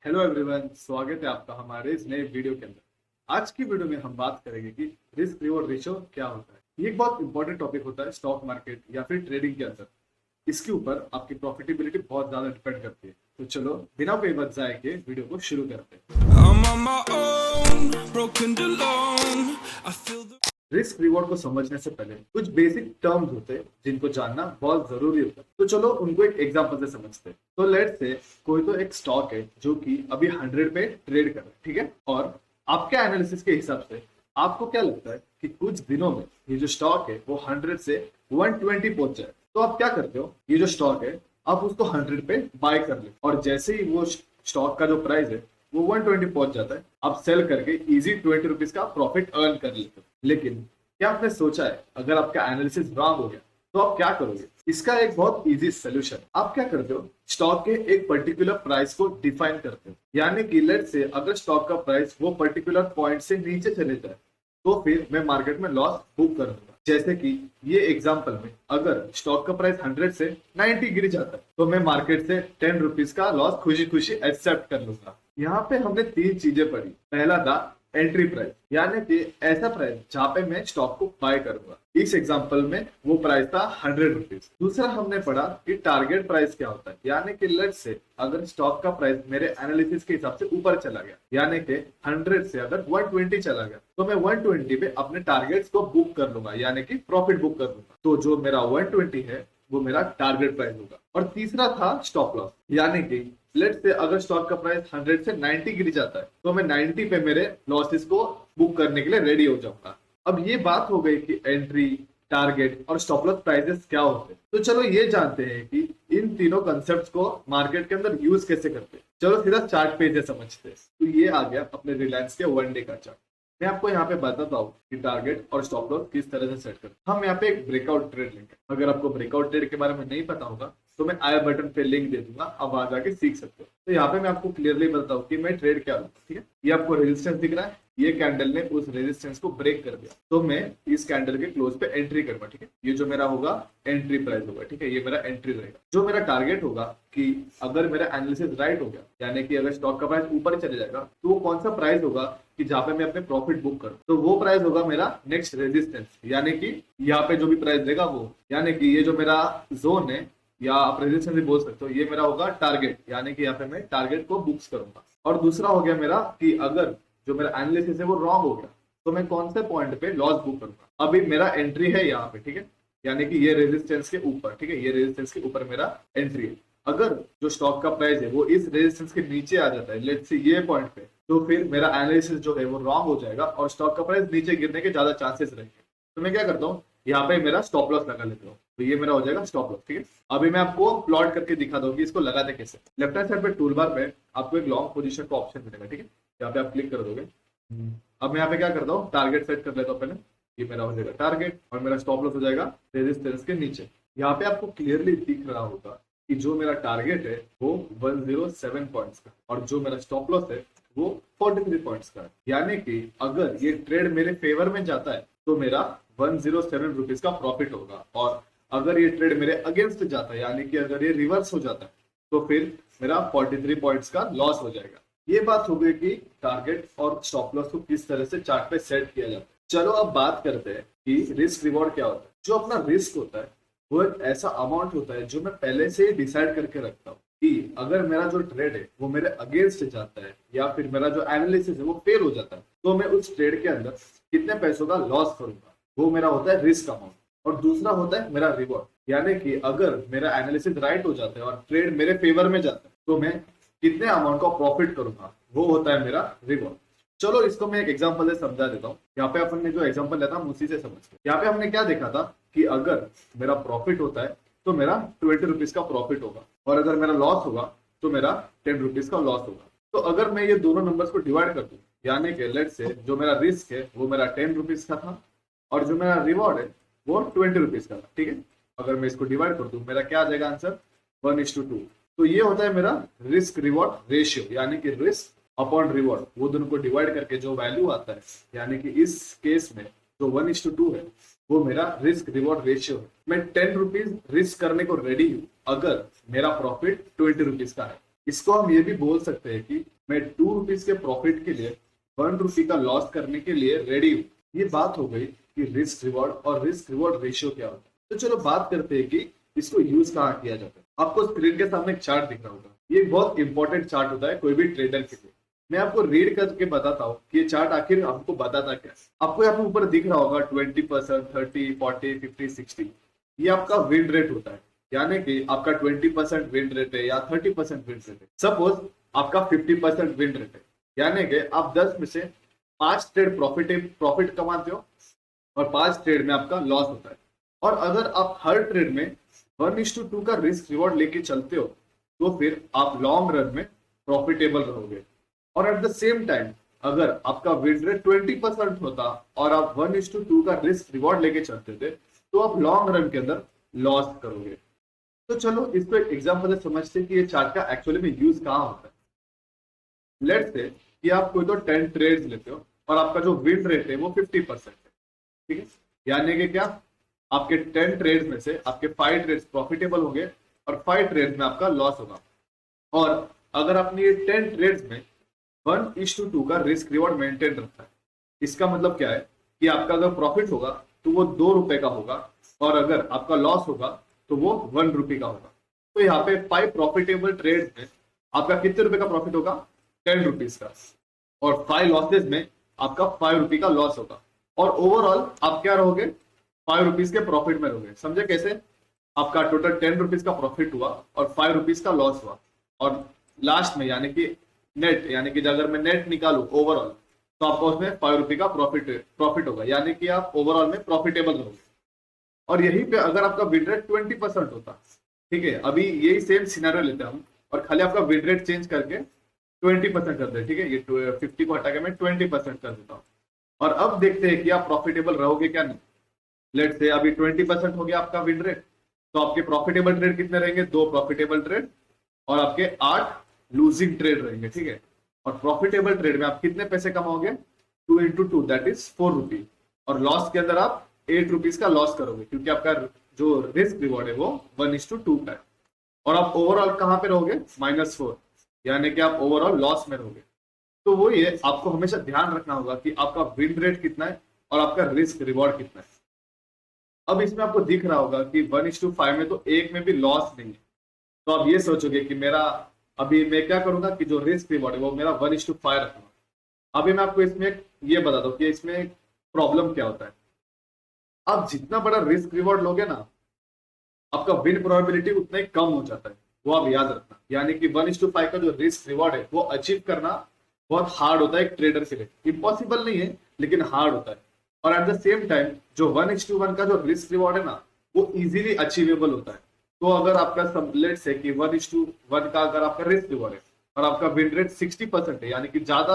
Hello everyone, स्वागत है आपका हमारे इस नए वीडियो के अंदर। आज की वीडियो में हम बात करेंगे कि रिस्क रिवॉर्ड रेशियो क्या होता है। ये एक बहुत इंपॉर्टेंट टॉपिक होता है स्टॉक मार्केट या फिर ट्रेडिंग के अंदर। इसके ऊपर आपकी प्रॉफिटेबिलिटी बहुत ज्यादा डिपेंड करती है। तो चलो बिना कोई वक्त जाए के वीडियो को शुरू करते हैं। I'm on my own, broken alone. I feel the risk reward को समझने से पहले कुछ बेसिक टर्म्स होते हैं जिनको जानना बहुत जरूरी होता है। तो चलो उनको एक एग्जांपल से समझते हैं। तो लेट्स से कोई तो एक स्टॉक है जो कि अभी 100 पे ट्रेड कर रहा है, ठीक है। और आपके एनालिसिस के हिसाब से आपको क्या लगता है कि कुछ दिनों में ये जो स्टॉक है वो 100 से 120 पहुंच जाए। तो आप क्या करते हो, ये जो स्टॉक है आप उसको 100 पे बाय कर ले, और जैसे ही वो स्टॉक का जो प्राइस है वो 120 पहुंच जाता है, आप सेल करके इजी 20 रुपीज का प्रॉफिट अर्न कर लेते हो। लेकिन क्या आपने सोचा है अगर आपका एनालिसिस रॉन्ग हो गया तो आप क्या करोगे? इसका एक बहुत इजी सोल्यूशन, आप क्या करते हो, स्टॉक के एक पर्टिकुलर प्राइस को डिफाइन करते हो। यानी कि लेट से अगर स्टॉक का प्राइस वो पर्टिकुलर पॉइंट से नीचे चले जाए तो फिर मैं मार्केट में लॉस बुक कर दूंगा। जैसे कि ये एग्जांपल में अगर स्टॉक का प्राइस 100 से 90 गिर जाता है तो मैं मार्केट से 10 रुपीज का लॉस खुशी खुशी एक्सेप्ट कर लूंगा। यहाँ पे हमने तीन चीजें पढ़ी। पहला था एंट्री प्राइस, यानी कि ऐसा प्राइस जहां पे मैं स्टॉक को बाय करूंगा। इस एग्जांपल में वो प्राइस था 100 रुपीज। दूसरा हमने पढ़ा कि टारगेट प्राइस क्या होता है, यानी कि लेट्स से अगर स्टॉक का प्राइस मेरे एनालिसिस के हिसाब से ऊपर चला गया, यानी कि 100 से अगर 120 चला गया तो मैं 120 पे अपने टारगेट्स को बुक कर लूंगा, यानी कि प्रॉफिट बुक कर लूंगा। तो जो मेरा 120 है वो मेरा टारगेट प्राइस होगा। और तीसरा था स्टॉप लॉस, यानी कि लेट्स से अगर स्टॉक का प्राइस 100 से 90 गिर जाता है तो मैं 90 पे मेरे लॉसेस को बुक करने के लिए रेडी हो जाऊंगा। अब ये बात हो गई कि एंट्री, टारगेट और स्टॉप लॉस प्राइसेस क्या होते हैं। तो चलो ये जानते हैं कि इन तीनों कंसेप्ट्स को मार्केट के अंदर यूज कैसे करते हैं। चलो सीधा चार्ट पे से समझते हैं। तो ये आ गया अपने रिलायंस के 1 डे का चार्ट। मैं आपको यहाँ पे बताता हूँ कि टारगेट और स्टॉप लॉस किस तरह से सेट करते हैं। हम यहाँ पे एक ब्रेकआउट ट्रेड लेंगे। अगर आपको ब्रेकआउट ट्रेड के बारे में नहीं पता होगा तो मैं आई बटन पे लिंक दे दूंगा, आप वहां जाके सीख सकते हो। तो यहाँ पे मैं आपको क्लियरली बताता हूँ कि मैं ट्रेड क्या लूँ, ठीक है। ये आपको रेजिस्टेंस दिख रहा है, ये कैंडल ने उस रेजिस्टेंस को ब्रेक कर दिया तो मैं इस कैंडल के क्लोज पे एंट्री करूंगा, ठीक है। ये जो मेरा होगा एंट्री प्राइस होगा, ठीक है। ये मेरा एंट्री रहेगा। जो मेरा टारगेट होगा कि अगर मेरा एनालिसिस राइट हो गया, यानी कि अगर स्टॉक का प्राइस ऊपर चले जाएगा तो वो कौन सा प्राइस होगा कि जहां पे मैं अपने प्रॉफिट बुक करूं, तो वो प्राइस होगा मेरा नेक्स्ट रेजिस्टेंस, यानी कि यहाँ पे जो भी प्राइस देगा वो, यानी कि ये जो मेरा जोन है या आप रेजिस्टेंस भी बोल सकते हो, ये मेरा होगा टारगेट, यानी कि यहाँ पे मैं टारगेट को बुक्स करूंगा। और दूसरा हो गया मेरा कि अगर जो मेरा एनालिसिस है वो रॉन्ग हो गया तो मैं कौन से पॉइंट पे लॉस बुक करूंगा। अभी मेरा एंट्री है यहाँ पे, ठीक है, यानी कि ये रेजिस्टेंस के ऊपर, ठीक है, ये रेजिस्टेंस के ऊपर मेरा एंट्री है। अगर जो स्टॉक का प्राइस है वो इस रेजिस्टेंस के नीचे आ जाता है, लेट्स से ये पॉइंट पे, तो फिर मेरा एनालिसिस जो है वो रॉन्ग हो जाएगा और स्टॉक का प्राइस नीचे गिरने के ज्यादा चांसेस रहेंगे। तो मैं क्या करता हूँ, यहाँ पे मेरा स्टॉप लॉस लगा लेता हूँ। तो ये मेरा हो जाएगा स्टॉप लॉस, ठीक है। अभी मैं आपको प्लॉट करके दिखा दूँ कि इसको लगाते कैसे। लेफ्ट हैंड साइड पे टूल बार पे आपको एक लॉन्ग पोजीशन का ऑप्शन मिलेगा, ठीक है। यहाँ पे आप क्लिक कर दोगे। अब मैं यहाँ पे क्या करता हूँ, टारगेट सेट कर लेता हूँ पहले। ये मेरा हो जाएगा टारगेट और मेरा स्टॉप लॉस हो जाएगा रेजिस्टेंस के नीचे। यहाँ पे आपको क्लियरली दिख रहा होगा कि जो मेरा टारगेट है वो 107 पॉइंट्स का और जो मेरा स्टॉप लॉस है वो 43 पॉइंट्स का है। यानी कि अगर ये ट्रेड मेरे फेवर में जाता है तो मेरा 107 रुपीज का प्रॉफिट होगा, और अगर ये ट्रेड मेरे अगेंस्ट जाता है, यानी कि अगर ये रिवर्स हो जाता है तो फिर मेरा 43 पॉइंट्स का लॉस हो जाएगा। ये बात हो गई कि टारगेट और स्टॉप लॉस को किस तरह से चार्ट पे सेट किया जाता है। चलो अब बात करते हैं कि रिस्क रिवॉर्ड क्या होता है। जो अपना रिस्क होता है वो एक ऐसा अमाउंट होता है जो मैं पहले से ही डिसाइड करके रखता हूँ कि अगर मेरा जो ट्रेड है वो मेरे अगेंस्ट जाता है या फिर मेरा जो एनालिसिस है वो फेल हो जाता है तो मैं उस ट्रेड के अंदर कितने पैसों का लॉस करूंगा, वो मेरा होता है रिस्क अमाउंट। और दूसरा होता है मेरा रिवॉर्ड, यानी कि अगर मेरा एनालिसिस राइट हो जाता है और ट्रेड मेरे फेवर में जाता है तो मैं कितने अमाउंट का प्रॉफिट करूंगा, वो होता है मेरा रिवॉर्ड। चलो इसको मैं एक एग्जांपल से समझा देता हूँ। यहाँ पे अपन ने जो एग्जांपल लिया था हम उसी से समझते हैं। यहाँ पे हमने क्या देखा था कि अगर मेरा प्रॉफिट होता है तो मेरा 20 रुपीज का प्रॉफिट होगा, और अगर मेरा लॉस होगा तो मेरा 10 रुपीज का लॉस होगा। तो अगर मैं ये दोनों नंबर्स को डिवाइड कर दूं, यानी कि लेट से जो मेरा रिस्क है वो मेरा 10 रुपीज का था और जो मेरा रिवॉर्ड है वो 20 रुपीज का था, ठीक है। अगर मैं इसको डिवाइड कर दूं मेरा क्या आ जाएगा आंसर, 1:2। तो ये होता है मेरा रिस्क रिवॉर्ड रेशियो, यानी कि रिस्क अपॉन रिवॉर्ड, वो दोनों को डिवाइड करके जो वैल्यू आता है, यानी कि इस केस में जो 1:2 है वो मेरा रिस्क रिवॉर्ड रेशियो है। मैं 10 रुपीज रिस्क करने को रेडी हूँ अगर मेरा प्रॉफिट 20 रुपीज का है। इसको हम ये भी बोल सकते हैं कि मैं 2 रुपीज के प्रॉफिट के लिए 1 रुपी का लॉस करने के लिए रेडी हूँ। ये बात हो गई कि रिस्क रिवॉर्ड और रिस्क रिवॉर्ड रेशियो क्या होता है। तो चलो बात करते हैं कि इसको यूज कहाँ किया जाता है। आपको स्क्रीन के सामने एक चार्ट दिख रहा होगा। ये एक बहुत इंपॉर्टेंट चार्ट होता है कोई भी ट्रेडर के लिए। मैं आपको रीड करके बताता हूँ कि ये चार्ट आखिर आपको बताता क्या है। आपको यहाँ पे ऊपर दिख रहा होगा 20%, 30, 40, 50, 60। ये आपका विन रेट होता है, यानी कि आपका 20% विन रेट है या 30% विन रेट है। सपोज आपका 50% विन रेट है, यानी कि आप 10 में से 5 ट्रेड प्रॉफिट कमाते हो और 5 ट्रेड में आपका लॉस होता है। और अगर आप हर ट्रेड में 1:2 का रिस्क रिवॉर्ड लेके चलते हो तो फिर आप लॉन्ग रन में प्रॉफिटेबल रहोगे। और एट द सेम टाइम अगर आपका विन रेट 20% होता और आप 1:2 का रिस्क रिवॉर्ड लेके चलते थे तो आप लॉन्ग रन के अंदर लॉस करोगे। तो चलो इसको एक एग्जांपल से समझते हैं कि ये चार्ट का एक्चुअली में यूज कहाँ होता है। लेट्स से कि आप कोई तो 10 ट्रेड्स लेते हो और आपका जो विन रेट है वो 50% है, ठीक है। यानी कि क्या, आपके 10 ट्रेड्स में से आपके 5 ट्रेड्स प्रॉफिटेबल होंगे और 5 ट्रेड्स में आपका लॉस होगा। और अगर आपने ये 10 ट्रेड्स में 1:2 का रिस्क रिवॉर्ड मेंटेन रखा है, इसका मतलब क्या है कि आपका अगर प्रॉफिट होगा तो वो 2 रुपए का होगा और अगर आपका लॉस होगा तो वो 1 रुपी का होगा। तो यहाँ पे 5 प्रॉफिटेबल ट्रेड्स में आपका कितने रुपए का प्रॉफिट होगा? 10 रुपीज का। और 5 लॉसेज में आपका 5 रुपी का लॉस होगा। और ओवरऑल आप क्या रहोगे? 5 रुपीज के प्रॉफिट में रहोगे। समझे कैसे? आपका टोटल 10 रुपीज का प्रॉफिट हुआ और 5 रुपीज का लॉस हुआ। और लास्ट में यानी कि नेट, यानी कि अगर मैं नेट निकालू ओवरऑल तो आपको उसमें 5 रुपी का प्रॉफिट होगा, यानी कि आप ओवरऑल में प्रॉफिटेबल रहोगे। और यहीं पे अगर आपका विन रेट 20% होता, ठीक है, अभी यही सेम सिनेरियो लेते हैं हम और खाली आपका विन रेट चेंज करके 20% कर दे, ठीक है, ये 50 को हटा के मैं 20% कर देता हूँ। और अब देखते हैं कि आप प्रॉफिटेबल रहोगे क्या नहीं। लेट्स से अभी 20% हो गया आपका विन रेट, तो आपके प्रॉफिटेबल ट्रेड कितने रहेंगे? 2 प्रॉफिटेबल ट्रेड और आपके 8 लूजिंग ट्रेड रहेंगे, ठीक है। और प्रॉफिटेबल ट्रेड में आप कितने पैसे कमाओगे? 2 into 2 दैट इज 4 रुपी। और लॉस के अंदर आप 8 रुपीज का लॉस करोगे क्योंकि आपका जो रिस्क रिवॉर्ड है वो 1:2 का है। और आप ओवरऑल कहां पे रहोगे? -4, यानी कि आप ओवरऑल लॉस में रहोगे। तो वो ये आपको हमेशा ध्यान रखना होगा कि आपका विन रेट कितना है और आपका रिस्क रिवॉर्ड कितना है। अब इसमें आपको दिख रहा होगा कि 1:5 में तो एक में भी लॉस नहीं है। तो आप ये सोचोगे कि मेरा अभी मैं क्या करूंगा कि जो रिस्क रिवॉर्ड है वो मेरा 1:5 रखूंगा। अभी मैं आपको इसमें ये बता दूं कि इसमें प्रॉब्लम क्या होता है। आप जितना बड़ा रिस्क रिवॉर्ड लोगे ना, आपका विन प्रोबेबिलिटी उतना ही कम हो जाता है, वो आप याद रखना। यानी कि 1:5 का जो रिस्क रिवॉर्ड है वो अचीव करना बहुत हार्ड होता है एक ट्रेडर के लिए। इम्पॉसिबल नहीं है लेकिन हार्ड होता है। और एट द सेम टाइम जो 1:1 का जो रिस्क रिवॉर्ड है ना वो इजीली अचीवेबल होता है। तो अगर आपका लेट्स से कि 1:1 का अगर आपका रिस्क रिवॉर्ड है और आपका विन रेट 60% है, यानी कि ज्यादा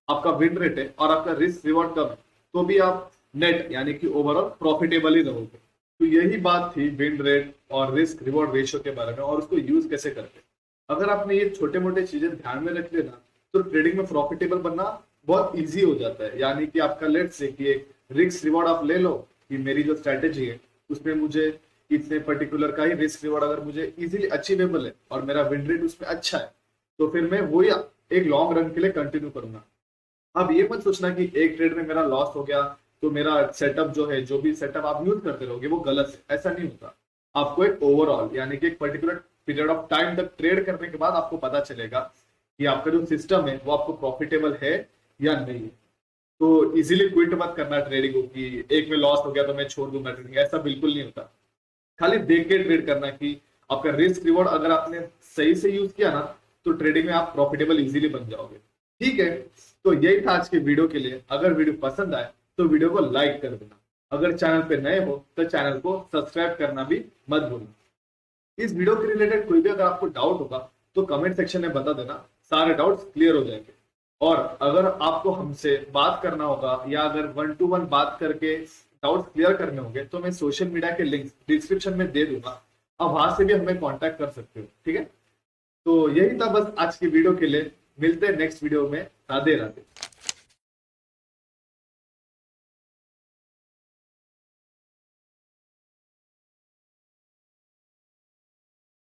आपका विन रेट है और आपका रिस्क रिवॉर्ड कम है, तो भी आप नेट यानी कि ओवरऑल प्रॉफिटेबल ही रहोगे। तो यही बात थी विन रेट और रिस्क रिवॉर्ड रेशियो के बारे में और उसको यूज कैसे करते। अगर आपने ये छोटे मोटे चीजें ध्यान में रख लेना तो ट्रेडिंग में प्रॉफिटेबल बनना बहुत इजी हो जाता है। यानी कि आपका लेट्स से कि एक रिस्क रिवॉर्ड आप ले लो कि मेरी जो स्ट्रेटेजी है उसमें मुझे इतने पर्टिकुलर का ही रिस्क रिवॉर्ड अगर मुझे इजीली अचीवेबल है और मेरा विन रेट उसमें अच्छा है तो फिर मैं वही एक लॉन्ग रन के लिए कंटिन्यू करूंगा। अब ये मत सोचना कि एक ट्रेड में मेरा लॉस हो गया तो मेरा सेटअप जो है, जो भी सेटअप आप यूज करते रहोगे वो गलत है। ऐसा नहीं होता। आपको एक ओवरऑल यानी कि एक पर्टिकुलर पीरियड ऑफ टाइम तक ट्रेड करने के बाद आपको पता चलेगा कि आपका जो सिस्टम है वो आपको प्रॉफिटेबल है या नहीं है। तो इजीली क्विट मत करना ट्रेडिंग को कि एक में लॉस हो गया तो मैं छोड़ दूंगा ट्रेडिंग, ऐसा बिल्कुल नहीं होता। खाली देख के ट्रेड करना कि आपका रिस्क रिवॉर्ड अगर आपने सही से यूज किया ना तो ट्रेडिंग में आप प्रॉफिटेबल इजीली बन जाओगे। ठीक है, तो यही था आज के वीडियो के लिए। अगर वीडियो पसंद आए तो वीडियो को लाइक कर देना। अगर चैनल पे नए हो तो चैनल को सब्सक्राइब करना भी मत भूलना। इस वीडियो के रिलेटेड कोई भी अगर आपको डाउट होगा तो कमेंट सेक्शन में बता देना, सारे डाउट्स क्लियर हो जाएंगे। और अगर आपको हमसे बात करना होगा या अगर 1-to-1 बात करके डाउट्स क्लियर करने होंगे तो मैं सोशल मीडिया के लिंक डिस्क्रिप्शन में दे दूंगा, आप वहां से भी हमें कांटेक्ट कर सकते हो। ठीक है, तो यही था बस आज की वीडियो के लिए। मिलते हैं नेक्स्ट वीडियो में। राधे राधे।